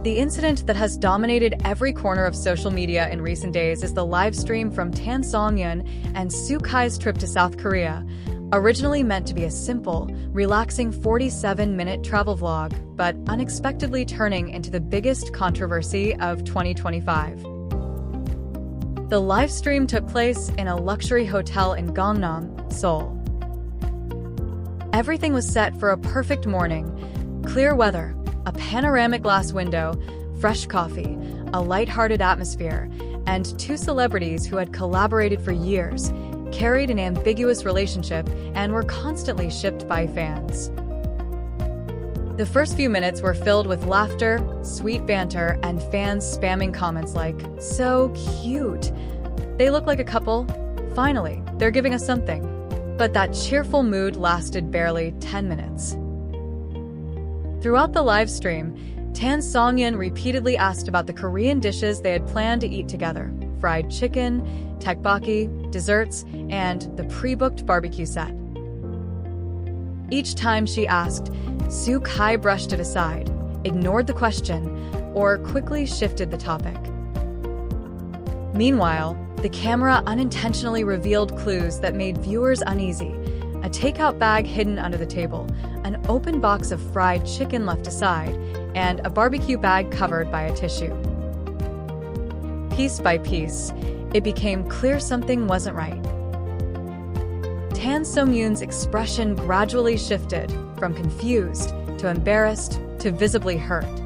The incident that has dominated every corner of social media in recent days is the live stream from Tan Songyun and Sukai's trip to South Korea. Originally meant to be a simple, relaxing 47-minute travel vlog, but unexpectedly turning into the biggest controversy of 2025. The live stream took place in a luxury hotel in Gangnam, Seoul. Everything was set for a perfect morning: clear weather, a panoramic glass window, fresh coffee, a lighthearted atmosphere, and two celebrities who had collaborated for years, carried an ambiguous relationship, and were constantly shipped by fans. The first few minutes were filled with laughter, sweet banter, and fans spamming comments like, "So cute. They look like a couple. Finally, they're giving us something." But that cheerful mood lasted barely 10 minutes. Throughout the live stream, Tan Songyun repeatedly asked about the Korean dishes they had planned to eat together: fried chicken, tteokbokki, desserts, and the pre-booked barbecue set. Each time she asked, Sukai brushed it aside, ignored the question, or quickly shifted the topic. Meanwhile, the camera unintentionally revealed clues that made viewers uneasy: a takeout bag hidden under the table, an open box of fried chicken left aside, and a barbecue bag covered by a tissue. Piece by piece, it became clear something wasn't right. Tan Songyun's expression gradually shifted from confused to embarrassed to visibly hurt.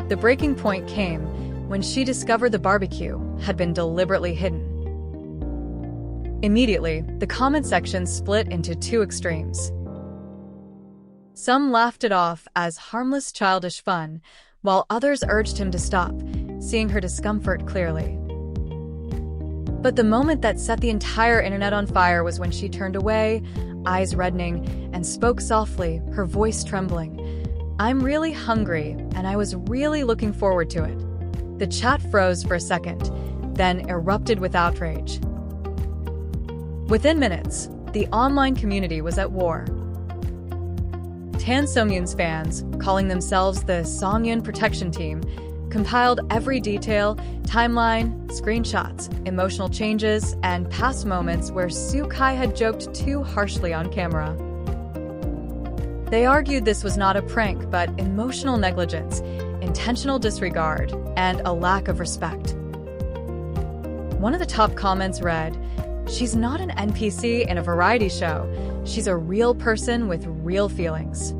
The breaking point came when she discovered the barbecue had been deliberately hidden. Immediately, the comment section split into two extremes. Some laughed it off as harmless childish fun, while others urged him to stop, seeing her discomfort clearly. But the moment that set the entire internet on fire was when she turned away, eyes reddening, and spoke softly, her voice trembling. "I'm really hungry, and I was really looking forward to it." The chat froze for a second, then erupted with outrage. Within minutes, the online community was at war. Tan Songyun's fans, calling themselves the Songyun Protection Team, compiled every detail, timeline, screenshots, emotional changes, and past moments where Sukai had joked too harshly on camera. They argued this was not a prank, but emotional negligence, intentional disregard, and a lack of respect. One of the top comments read, "She's not an NPC in a variety show. She's a real person with real feelings."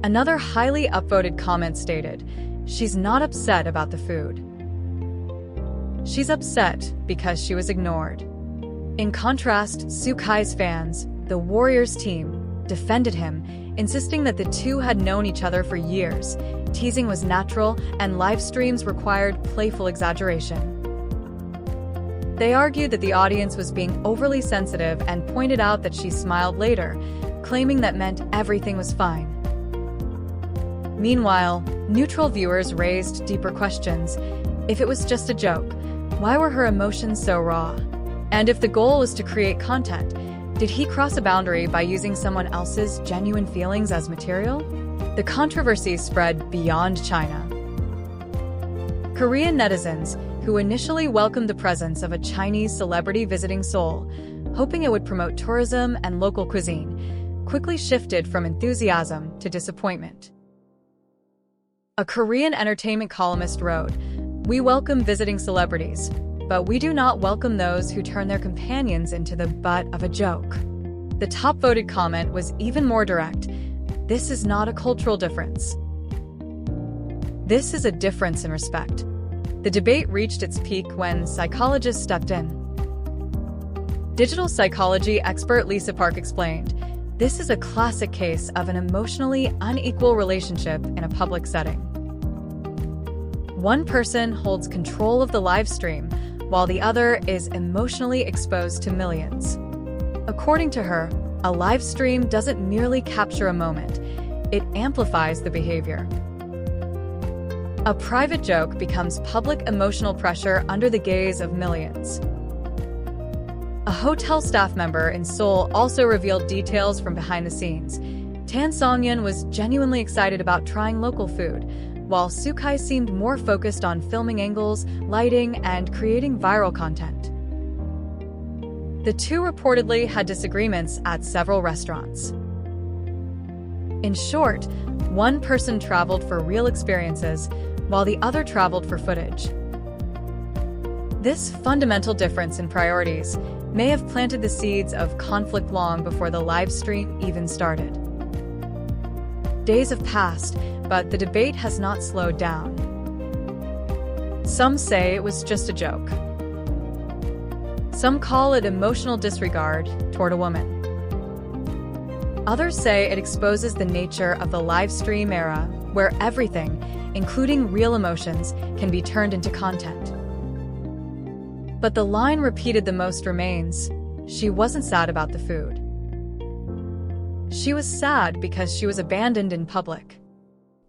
Another highly upvoted comment stated, "She's not upset about the food. She's upset because she was ignored." In contrast, Sukai's fans, the Warriors team, defended him, insisting that the two had known each other for years. Teasing was natural, and live streams required playful exaggeration. They argued that the audience was being overly sensitive and pointed out that she smiled later, claiming that meant everything was fine. Meanwhile, neutral viewers raised deeper questions. If it was just a joke, why were her emotions so raw? And if the goal was to create content, did he cross a boundary by using someone else's genuine feelings as material? The controversy spread beyond China. Korean netizens, who initially welcomed the presence of a Chinese celebrity visiting Seoul, hoping it would promote tourism and local cuisine, quickly shifted from enthusiasm to disappointment. A Korean entertainment columnist wrote, "We welcome visiting celebrities, but we do not welcome those who turn their companions into the butt of a joke." The top-voted comment was even more direct. "This is not a cultural difference. This is a difference in respect." The debate reached its peak when psychologists stepped in. Digital psychology expert Lisa Park explained, "This is a classic case of an emotionally unequal relationship in a public setting. One person holds control of the live stream, while the other is emotionally exposed to millions." According to her, a live stream doesn't merely capture a moment, it amplifies the behavior. A private joke becomes public emotional pressure under the gaze of millions. A hotel staff member in Seoul also revealed details from behind the scenes. Tan Songyun was genuinely excited about trying local food, while Xukai seemed more focused on filming angles, lighting, and creating viral content. The two reportedly had disagreements at several restaurants. In short, one person traveled for real experiences, while the other traveled for footage. This fundamental difference in priorities may have planted the seeds of conflict long before the live stream even started. Days have passed, but the debate has not slowed down. Some say it was just a joke. Some call it emotional disregard toward a woman. Others say it exposes the nature of the live stream era, where everything, including real emotions, can be turned into content. But the line repeated the most remains: she wasn't sad about the food. She was sad because she was abandoned in public.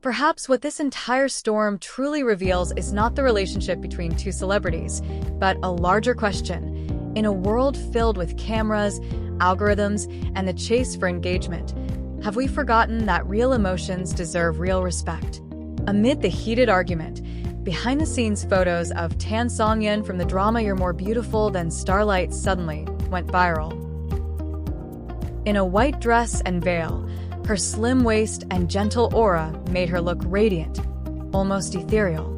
Perhaps what this entire storm truly reveals is not the relationship between two celebrities, but a larger question. In a world filled with cameras, algorithms, and the chase for engagement, have we forgotten that real emotions deserve real respect? Amid the heated argument, behind-the-scenes photos of Tan Songyun from the drama You're More Beautiful Than Starlight suddenly went viral. In a white dress and veil, her slim waist and gentle aura made her look radiant, almost ethereal.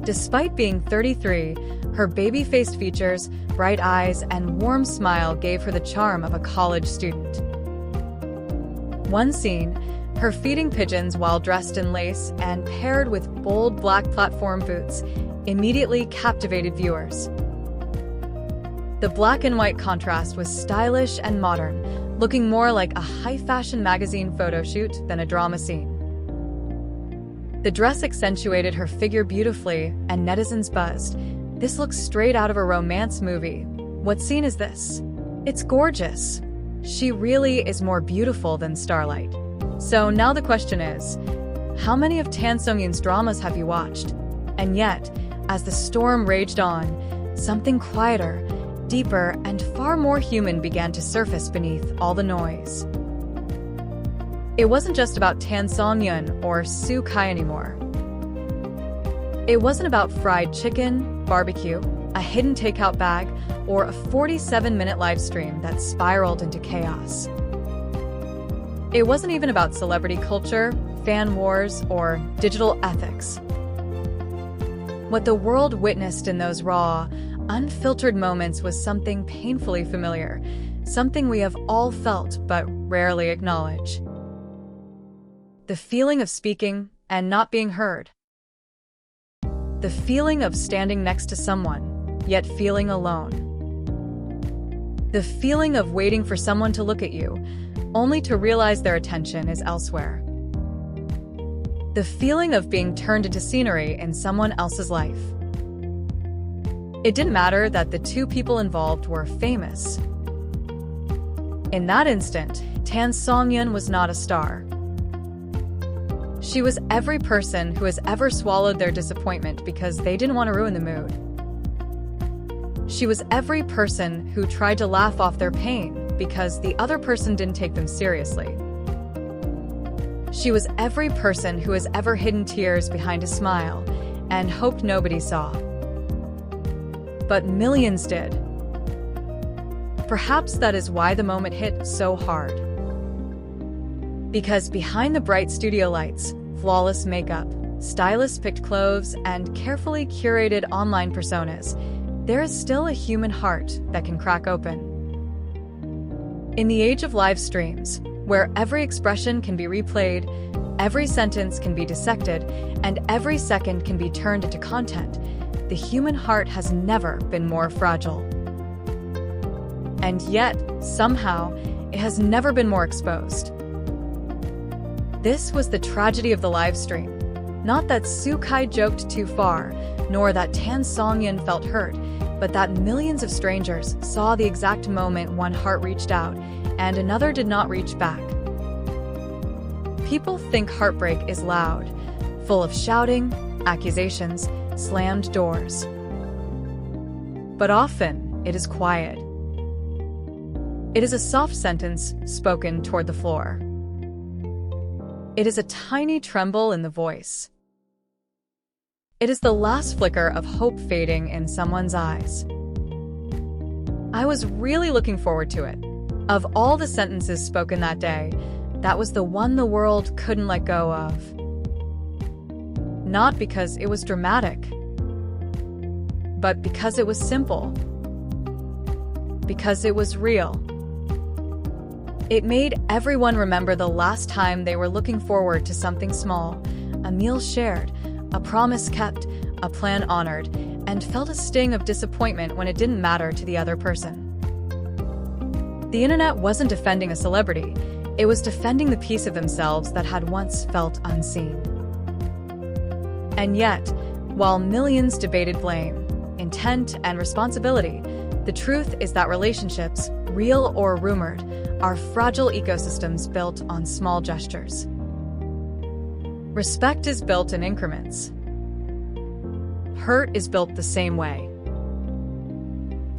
Despite being 33, her baby-faced features, bright eyes, and warm smile gave her the charm of a college student. One scene, her feeding pigeons while dressed in lace and paired with bold black platform boots, immediately captivated viewers. The black and white contrast was stylish and modern, looking more like a high-fashion magazine photo shoot than a drama scene. The dress accentuated her figure beautifully, and netizens buzzed. This looks straight out of a romance movie. What scene is this? It's gorgeous. She really is more beautiful than Starlight. So now the question is, how many of Tan Songyun's dramas have you watched? And yet, as the storm raged on, something quieter, deeper, and far more human began to surface beneath all the noise. It wasn't just about Tan Songyun or Xukai anymore. It wasn't about fried chicken, barbecue, a hidden takeout bag, or a 47-minute live stream that spiraled into chaos. It wasn't even about celebrity culture, fan wars, or digital ethics. What the world witnessed in those raw, unfiltered moments was something painfully familiar, something we have all felt but rarely acknowledge. The feeling of speaking and not being heard. The feeling of standing next to someone, yet feeling alone. The feeling of waiting for someone to look at you, only to realize their attention is elsewhere. The feeling of being turned into scenery in someone else's life. It didn't matter that the two people involved were famous. In that instant, Tan Songyun was not a star. She was every person who has ever swallowed their disappointment because they didn't want to ruin the mood. She was every person who tried to laugh off their pain because the other person didn't take them seriously. She was every person who has ever hidden tears behind a smile and hoped nobody saw. But millions did. Perhaps that is why the moment hit so hard. Because behind the bright studio lights, flawless makeup, stylist-picked clothes, and carefully curated online personas, there is still a human heart that can crack open. In the age of live streams, where every expression can be replayed, every sentence can be dissected, and every second can be turned into content, the human heart has never been more fragile. And yet, somehow, it has never been more exposed. This was the tragedy of the live stream. Not that Xukai joked too far, nor that Tan Songyun felt hurt, but that millions of strangers saw the exact moment one heart reached out and another did not reach back. People think heartbreak is loud, full of shouting, accusations, slammed doors. But often, it is quiet. It is a soft sentence spoken toward the floor. It is a tiny tremble in the voice. It is the last flicker of hope fading in someone's eyes. I was really looking forward to it. Of all the sentences spoken that day, that was the one the world couldn't let go of. Not because it was dramatic, but because it was simple. Because it was real. It made everyone remember the last time they were looking forward to something small, a meal shared, a promise kept, a plan honored, and felt a sting of disappointment when it didn't matter to the other person. The internet wasn't defending a celebrity, it was defending the piece of themselves that had once felt unseen. And yet, while millions debated blame, intent, and responsibility, the truth is that relationships, real or rumored, are fragile ecosystems built on small gestures. Respect is built in increments. Hurt is built the same way.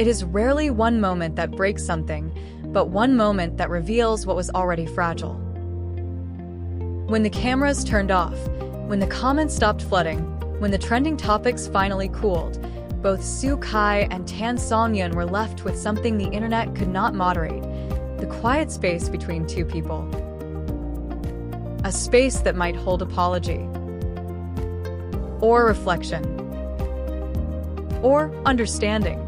It is rarely one moment that breaks something, but one moment that reveals what was already fragile. When the cameras turned off, when the comments stopped flooding, when the trending topics finally cooled, both xukaitansongyunlovestory were left with something the internet could not moderate, the quiet space between two people. A space that might hold apology, or reflection, or understanding,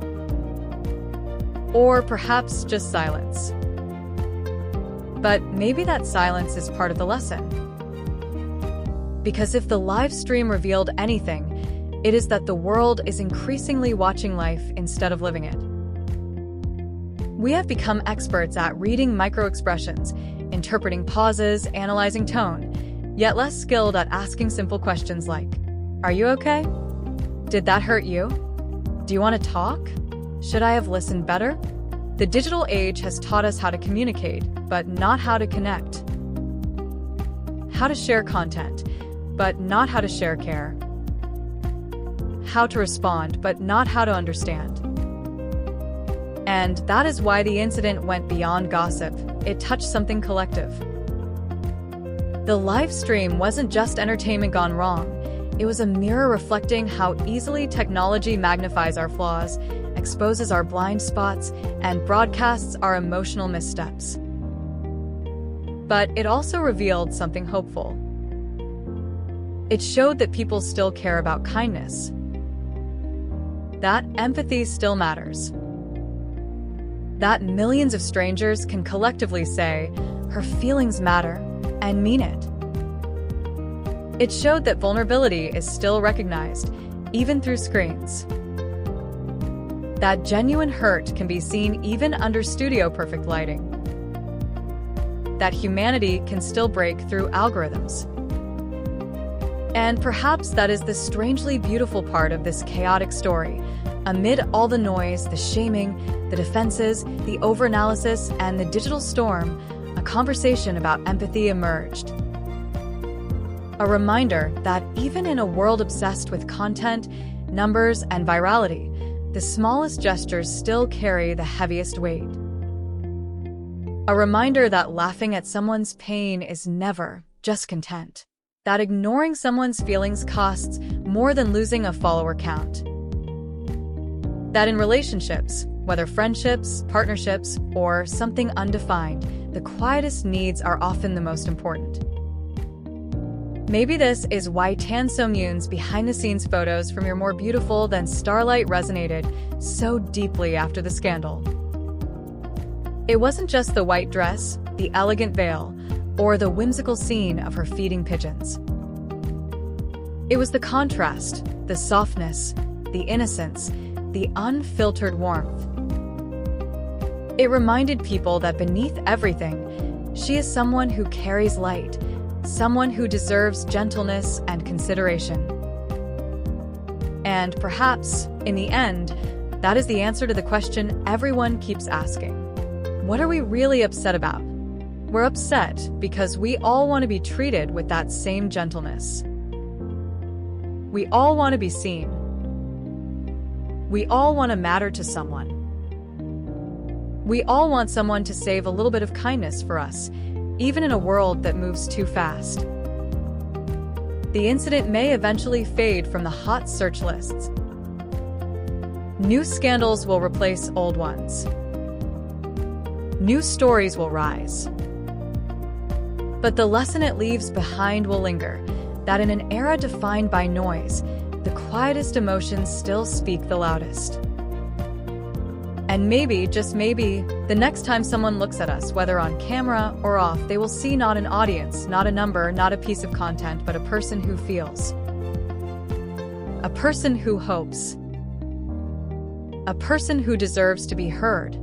or perhaps just silence. But maybe that silence is part of the lesson. Because if the live stream revealed anything, it is that the world is increasingly watching life instead of living it. We have become experts at reading microexpressions, interpreting pauses, analyzing tone, yet less skilled at asking simple questions like, "Are you okay? Did that hurt you? Do you want to talk? Should I have listened better?" The digital age has taught us how to communicate, but not how to connect. How to share content, but not how to share care. How to respond, but not how to understand. And that is why the incident went beyond gossip. It touched something collective. The live stream wasn't just entertainment gone wrong. It was a mirror reflecting how easily technology magnifies our flaws, exposes our blind spots, and broadcasts our emotional missteps. But it also revealed something hopeful. It showed that people still care about kindness. That empathy still matters. That millions of strangers can collectively say, "Her feelings matter," and mean it. It showed that vulnerability is still recognized, even through screens. That genuine hurt can be seen even under studio-perfect lighting. That humanity can still break through algorithms. And perhaps that is the strangely beautiful part of this chaotic story. Amid all the noise, the shaming, the defenses, the overanalysis, and the digital storm, a conversation about empathy emerged. A reminder that even in a world obsessed with content, numbers, and virality, the smallest gestures still carry the heaviest weight. A reminder that laughing at someone's pain is never just content. That ignoring someone's feelings costs more than losing a follower count. That in relationships, whether friendships, partnerships, or something undefined, the quietest needs are often the most important. Maybe this is why Tan Songyun's behind-the-scenes photos from Your More Beautiful Than Starlight resonated so deeply after the scandal. It wasn't just the white dress, the elegant veil, or the whimsical scene of her feeding pigeons. It was the contrast, the softness, the innocence, the unfiltered warmth. It reminded people that beneath everything, she is someone who carries light, someone who deserves gentleness and consideration. And perhaps, in the end, that is the answer to the question everyone keeps asking. What are we really upset about? We're upset because we all want to be treated with that same gentleness. We all want to be seen. We all want to matter to someone. We all want someone to save a little bit of kindness for us, even in a world that moves too fast. the incident may eventually fade from the hot search lists. New scandals will replace old ones. New stories will rise. But the lesson it leaves behind will linger, that in an era defined by noise, the quietest emotions still speak the loudest. And maybe, just maybe, the next time someone looks at us, whether on camera or off, they will see not an audience, not a number, not a piece of content, but a person who feels. A person who hopes. A person who deserves to be heard.